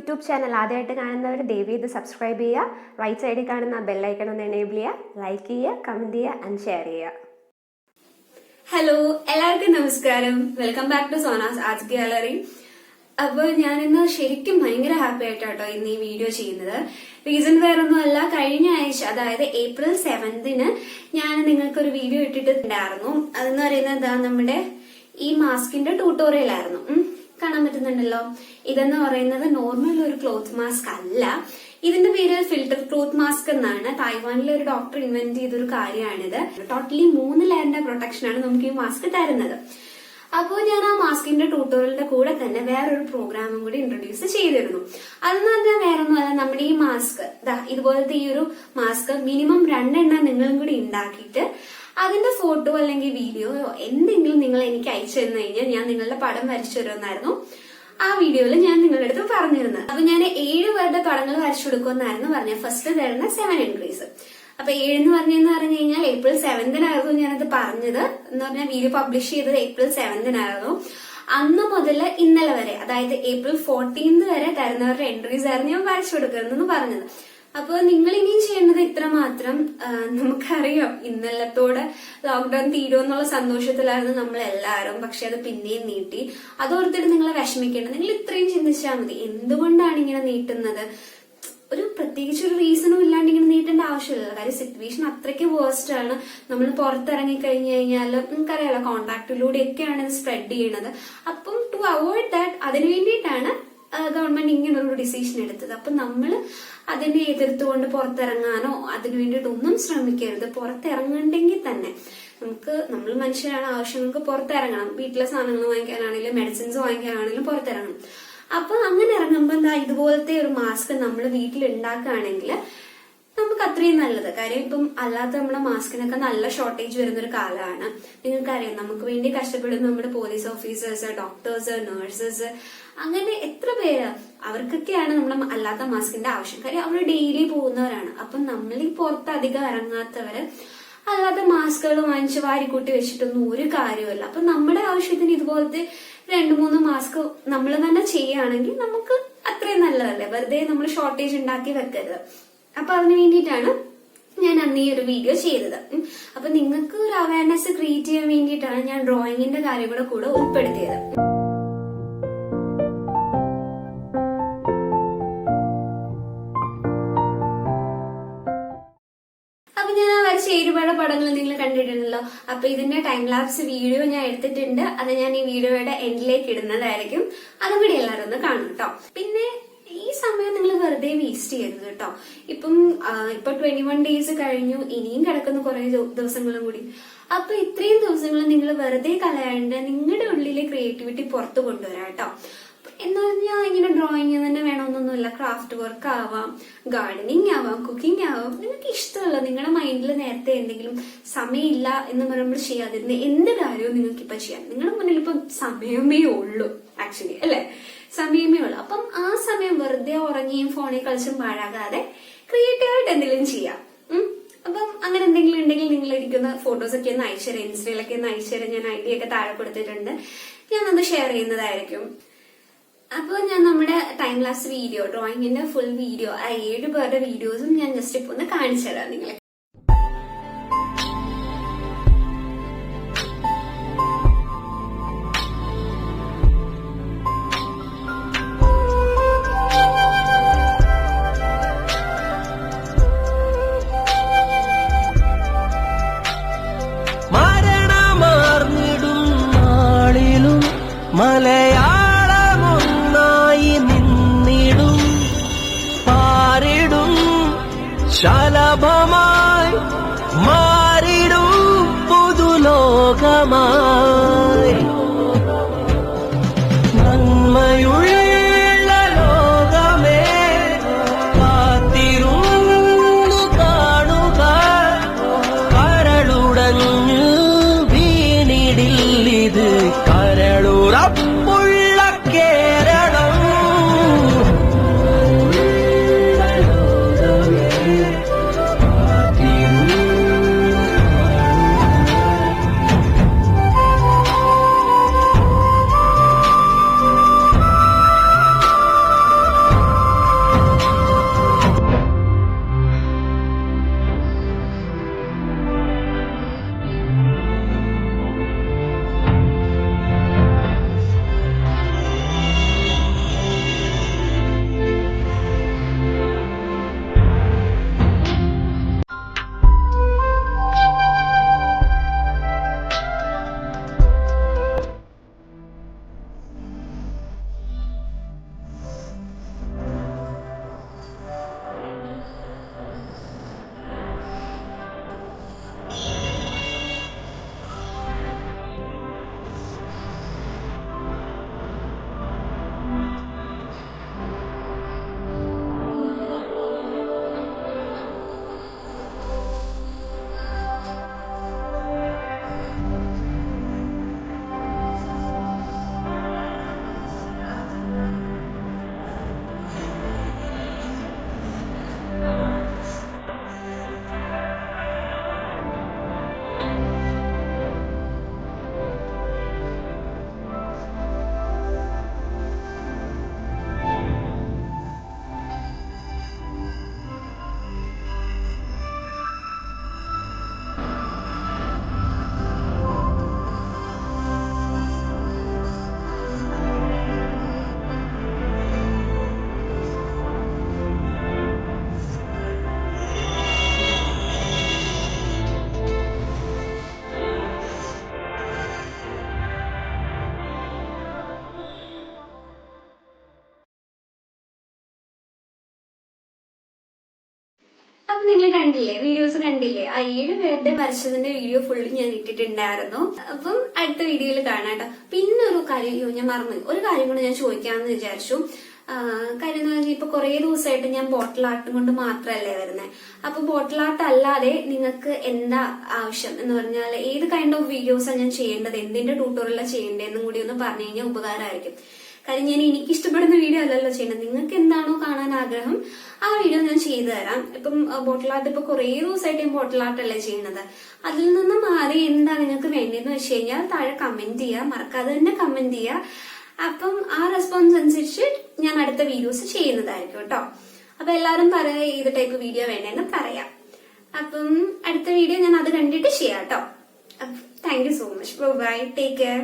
YouTube channel ആദ്യമായിട്ട് കാണുന്നവർ ദയവ് ചെയ്ത് സബ്സ്ക്രൈബ് ചെയ്യുക, റൈറ്റ് സൈഡിൽ കാണുന്ന ബെല്ലൈക്കൺ ഒന്ന് എനേബിൾ ചെയ്യുക, ലൈക്ക് ചെയ്യുക, കമന്റ് ചെയ്യുക ആൻഡ് ഷെയർ ചെയ്യുക. ഹലോ, എല്ലാവർക്കും നമസ്കാരം. Welcome back to Sona's arts gallery. അപ്പൊ ഞാനിന്ന് ശരിക്കും ഭയങ്കര ഹാപ്പി ആയിട്ടാട്ടോ ഇന്ന് ഈ വീഡിയോ ചെയ്യുന്നത്. റീസൺ വേറൊന്നും അല്ല, കഴിഞ്ഞ ആഴ്ച അതായത് April 7th ഞാൻ നിങ്ങൾക്കൊരു വീഡിയോ ഇട്ടിട്ടുണ്ടായിരുന്നു. അതെന്ന് പറയുന്നത് നമ്മുടെ ഈ മാസ്കിന്റെ ട്യൂട്ടോറിയൽ ആയിരുന്നു. കാണാൻ പറ്റുന്നുണ്ടല്ലോ. ഇതെന്ന് പറയുന്നത് നോർമൽ ഒരു ക്ലോത്ത് മാസ്ക് അല്ല. ഇതിന്റെ പേര് ഫിൽറ്റർ ക്ലോത്ത് മാസ്ക് എന്നാണ്. തായ്വാനിലെ ഒരു ഡോക്ടർ ഇൻവെന്റ് ചെയ്തൊരു കാര്യമാണിത്. ടോട്ടലി 3 ലെയറിന്റെ പ്രൊട്ടക്ഷൻ ആണ് നമുക്ക് ഈ മാസ്ക് തരുന്നത്. അപ്പോൾ ഞാൻ ആ മാസ്കിന്റെ ട്യൂട്ടോറിയലിന്റെ കൂടെ തന്നെ വേറൊരു പ്രോഗ്രാമും കൂടി ഇൻട്രൊഡ്യൂസ് ചെയ്തിരുന്നു. അതെന്ന് പറഞ്ഞാൽ വേറൊന്നുമല്ല, നമ്മുടെ ഈ മാസ്ക് ഇതുപോലത്തെ ഈ ഒരു മാസ്ക് മിനിമം 2 എണ്ണം നിങ്ങളും കൂടി ഉണ്ടാക്കിയിട്ട് അതിന്റെ ഫോട്ടോ അല്ലെങ്കിൽ വീഡിയോയോ എന്തെങ്കിലും നിങ്ങൾ എനിക്ക് അയച്ചു തന്നു കഴിഞ്ഞാൽ ഞാൻ നിങ്ങളുടെ പടം വരച്ചു തരുമെന്നായിരുന്നു ആ വീഡിയോയിൽ ഞാൻ നിങ്ങളുടെ അടുത്ത് പറഞ്ഞിരുന്നത്. അപ്പൊ ഞാൻ 7 പേരുടെ പടങ്ങൾ വരച്ചു കൊടുക്കുമെന്നായിരുന്നു പറഞ്ഞത്. ഫസ്റ്റ് തരുന്ന 7 എൻട്രീസ്. അപ്പൊ 7 എന്ന് പറഞ്ഞു കഴിഞ്ഞാൽ April 7th ഞാനത് പറഞ്ഞത്. എന്ന് പറഞ്ഞാൽ വീഡിയോ പബ്ലിഷ് ചെയ്തത് April 7th. അന്ന് മുതൽ ഇന്നലെ വരെ, അതായത് April 14th വരെ തരുന്നവരുടെ എൻട്രീസ് ആയിരുന്നു ഞാൻ വരച്ചു കൊടുക്കുന്നതെന്ന് പറഞ്ഞത്. അപ്പൊ നിങ്ങൾ ഇനിയും ചെയ്യേണ്ടത് ഇത്ര മാത്രം. നമുക്കറിയാം ഇന്നലത്തോടെ ലോക്ക്ഡൌൺ തീരുമെന്നുള്ള സന്തോഷത്തിലായിരുന്നു നമ്മൾ എല്ലാവരും. പക്ഷെ അത് പിന്നെയും നീട്ടി. അതോർത്തിട്ട് നിങ്ങളെ വിഷമിക്കേണ്ടത്. നിങ്ങൾ ഇത്രയും ചിന്തിച്ചാൽ മതി, എന്തുകൊണ്ടാണ് ഇങ്ങനെ നീട്ടുന്നത്. ഒരു പ്രത്യേകിച്ച് ഒരു റീസണും ഇല്ലാണ്ട് ഇങ്ങനെ നീട്ടേണ്ട ആവശ്യമില്ല. കാര്യം സിറ്റുവേഷൻ അത്രയ്ക്ക് വേഴ്സ്റ്റ് ആണ്. നമ്മൾ പുറത്തിറങ്ങി കഴിഞ്ഞു കഴിഞ്ഞാൽ നിങ്ങൾക്കറിയാലോ, കോണ്ടാക്ടിലൂടെയൊക്കെയാണ് ഇത് സ്പ്രെഡ് ചെയ്യണത്. അപ്പം ടു അവോയ്ഡ് ദാറ്റ്, അതിനു വേണ്ടിയിട്ടാണ് ഗവൺമെന്റ് ഇങ്ങനൊരു ഡിസിഷൻ എടുത്തത്. അപ്പൊ നമ്മൾ അതിനെ എതിർത്തുകൊണ്ട് പുറത്തിറങ്ങാനോ അതിനു വേണ്ടിയിട്ടൊന്നും ശ്രമിക്കരുത്. പുറത്തിറങ്ങണ്ടെങ്കിൽ തന്നെ നമ്മൾ മനുഷ്യരാണ്, ആവശ്യങ്ങൾക്ക് പുറത്തിറങ്ങണം. വീട്ടിലെ സാധനങ്ങൾ വാങ്ങിക്കാനാണെങ്കിലും മെഡിസിൻസ് വാങ്ങിക്കാനാണെങ്കിലും പുറത്തിറങ്ങണം. അപ്പൊ അങ്ങനെ ഇറങ്ങുമ്പോൾ ഇതുപോലത്തെ ഒരു മാസ്ക് നമ്മൾ വീട്ടിൽ ഉണ്ടാക്കുകയാണെങ്കിൽ നമുക്ക് അത്രയും നല്ലത്. കാര്യം ഇപ്പം അല്ലാത്ത നമ്മുടെ മാസ്കിനൊക്കെ നല്ല ഷോർട്ടേജ് വരുന്ന ഒരു കാലമാണ്. നിങ്ങൾക്കറിയാം, നമുക്ക് വേണ്ടി കഷ്ടപ്പെടുന്ന നമ്മുടെ പോലീസ് ഓഫീസേഴ്സ്, ഡോക്ടേഴ്സ്, നഴ്സസ്, അങ്ങനെ എത്ര പേര്, അവർക്കൊക്കെയാണ് നമ്മുടെ അല്ലാത്ത മാസ്കിന്റെ ആവശ്യം. കാര്യം അവർ ഡെയിലി പോകുന്നവരാണ്. അപ്പം നമ്മൾ ഈ പുറത്ത് അധികം ഇറങ്ങാത്തവര് അല്ലാത്ത മാസ്കുകൾ വാങ്ങിച്ച് വാരിക്കൂട്ടി വെച്ചിട്ടൊന്നും ഒരു കാര്യമല്ല. അപ്പൊ നമ്മുടെ ആവശ്യത്തിന് ഇതുപോലത്തെ 2-3 മാസ്ക് നമ്മൾ തന്നെ ചെയ്യുകയാണെങ്കിൽ നമുക്ക് അത്രയും നല്ലതല്ലേ. വെറുതെ നമ്മൾ ഷോർട്ടേജ് ഉണ്ടാക്കി വെക്കരുത്. അപ്പൊ അതിന് വേണ്ടിയിട്ടാണ് ഞാൻ അന്ന് ഈ ഒരു വീഡിയോ ചെയ്തത്. അപ്പൊ നിങ്ങൾക്ക് ഒരു അവയർനെസ് ക്രിയേറ്റ് ചെയ്യാൻ വേണ്ടിയിട്ടാണ് ഞാൻ ഡ്രോയിങ്ങിന്റെ കാര്യം കൂടെ ഉൾപ്പെടുത്തിയത്. ഒരുപാട് പടങ്ങൾ നിങ്ങൾ കണ്ടിട്ടുണ്ടല്ലോ. അപ്പൊ ഇതിന്റെ ടൈം ലാപ്സ് വീഡിയോ ഞാൻ എടുത്തിട്ടുണ്ട്. അത് ഞാൻ ഈ വീഡിയോയുടെ എൻഡിലേക്ക് ഇടുന്നതായിരിക്കും. അതും കൂടി എല്ലാവരും ഒന്ന് കാണും കേട്ടോ. പിന്നെ ഈ സമയം നിങ്ങൾ വെറുതെ വേസ്റ്റ് ചെയ്യരുത് കേട്ടോ. ഇപ്പൊ 21 days കഴിഞ്ഞു, ഇനിയും കിടക്കുന്ന കുറെ ദിവസങ്ങളും കൂടി. അപ്പൊ ഇത്രയും ദിവസങ്ങൾ നിങ്ങൾ വെറുതെ കളയാണ്ട് നിങ്ങളുടെ ഉള്ളിലെ ക്രിയേറ്റിവിറ്റി പുറത്തു കൊണ്ടുവരാം കേട്ടോ. എന്ന് പറഞ്ഞാൽ ഇങ്ങനെ ഡ്രോയിങ് തന്നെ വേണമെന്നൊന്നുമില്ല. ക്രാഫ്റ്റ് വർക്ക് ആവാം, ഗാർഡനിങ് ആവാം, കുക്കിംഗ് ആവാം. നിങ്ങൾക്ക് ഇഷ്ടമല്ല, നിങ്ങളുടെ മൈൻഡിൽ നേരത്തെ എന്തെങ്കിലും സമയമില്ല എന്ന് പറയുമ്പോൾ ചെയ്യാതിരുന്ന എന്ത് കാര്യവും നിങ്ങൾക്ക് ഇപ്പൊ ചെയ്യാം. നിങ്ങളുടെ മുന്നിൽ ഇപ്പൊ സമയമേ ഉള്ളൂ, ആക്ച്വലി അല്ലെ, സമയമേ ഉള്ളൂ. അപ്പം ആ സമയം വെറുതെ ഉറങ്ങിയും ഫോണിൽ കളിച്ചും പാഴാകാതെ ക്രിയേറ്റീവായിട്ട് എന്തെങ്കിലും ചെയ്യാം. അപ്പം അങ്ങനെ എന്തെങ്കിലും ഉണ്ടെങ്കിൽ നിങ്ങൾ ഇരിക്കുന്ന ഫോട്ടോസ് ഒക്കെ ഒന്ന് അയച്ചുതരാം, ഇൻസ്റ്റയിലൊക്കെ ഒന്ന് അയച്ചുതരാം. ഞാൻ ഐഡിയ ഒക്കെ താഴെ കൊടുത്തിട്ടുണ്ട്, ഞാനത് ഷെയർ ചെയ്യുന്നതായിരിക്കും. അപ്പൊ ഞാൻ നമ്മുടെ ടൈം ലാപ്സ് വീഡിയോ, ഡ്രോയിങ്ങിന്റെ ഫുൾ വീഡിയോ, ആ 7 പേരുടെ വീഡിയോസും ഞാൻ ജസ്റ്റ് ഇപ്പൊ ഒന്ന് കാണിച്ചു തരാം നിങ്ങളെ. മരണമാർന്നിടും നാളിലും മലയാ ശലഭമായി മാറിടും പുതുലോകമായി നന്മയുള്ള ലോകമേ കാത്തിരുന്നു കാണുക. കരളുടഞ്ഞു വീണിടില്ലിത് കരളുറപ്പുള്ള കേരളം. അപ്പൊ നിങ്ങൾ കണ്ടില്ലേ, വീഡിയോസ് കണ്ടില്ലേ? ആ 7 പേരുടെ വരച്ചതിന്റെ വീഡിയോ ഫുള്ള് ഞാൻ ഇട്ടിട്ടുണ്ടായിരുന്നു. അപ്പം അടുത്ത വീഡിയോയിൽ കാണാം കേട്ടോ. പിന്നെ ഒരു കാര്യം ഞാൻ മറന്നു, ഒരു കാര്യം കൂടെ ഞാൻ ചോദിക്കാമെന്ന് വിചാരിച്ചു. കാര്യം എന്ന് പറഞ്ഞാൽ ഇപ്പൊ കുറെ ദിവസമായിട്ട് ഞാൻ ബോട്ടിൽ ആർട്ടും കൊണ്ട് മാത്രമല്ലേ വരുന്നത്. അപ്പൊ ബോട്ടിൽ ആർട്ട് അല്ലാതെ നിങ്ങൾക്ക് എന്താ ആവശ്യം എന്ന് പറഞ്ഞാൽ ഏത് കൈൻഡ് ഓഫ് വീഡിയോസാണ് ഞാൻ ചെയ്യേണ്ടത്, എന്തിന്റെ ട്യൂട്ടോറിയലാണ് ചെയ്യേണ്ടതെന്നും കൂടി ഒന്ന് പറഞ്ഞു കഴിഞ്ഞാൽ ഉപകാരമായിരിക്കും. കാര്യം ഞാൻ എനിക്ക് ഇഷ്ടപ്പെടുന്ന വീഡിയോ അല്ലല്ലോ ചെയ്യണം, നിങ്ങൾക്ക് എന്താണോ കാണാൻ ആഗ്രഹം ആ വീഡിയോ ഞാൻ ചെയ്തു തരാം. ഇപ്പം ബോട്ടിൽ ആർട്ട് ഇപ്പൊ കുറെ ദിവസമായിട്ട് ഞാൻ ബോട്ടിൽ ആർട്ട് അല്ലേ ചെയ്യുന്നത്. അതിൽ നിന്ന് മാറി എന്താ നിങ്ങൾക്ക് വേണ്ടതെന്ന് വെച്ച് കഴിഞ്ഞാൽ താഴെ കമന്റ് ചെയ്യുക, മറക്കാതെ തന്നെ കമന്റ് ചെയ്യുക. അപ്പം ആ റെസ്പോൺസ് അനുസരിച്ച് ഞാൻ അടുത്ത വീഡിയോസ് ചെയ്യുന്നതായിരിക്കും കേട്ടോ. അപ്പൊ എല്ലാവരും പറയാ ഏത് ടൈപ്പ് വീഡിയോ വേണ്ടെന്ന് പറയാം. അപ്പം അടുത്ത വീഡിയോ ഞാൻ അത് കണ്ടിട്ട് ചെയ്യാം കേട്ടോ. Thank you so much. Bye, take care.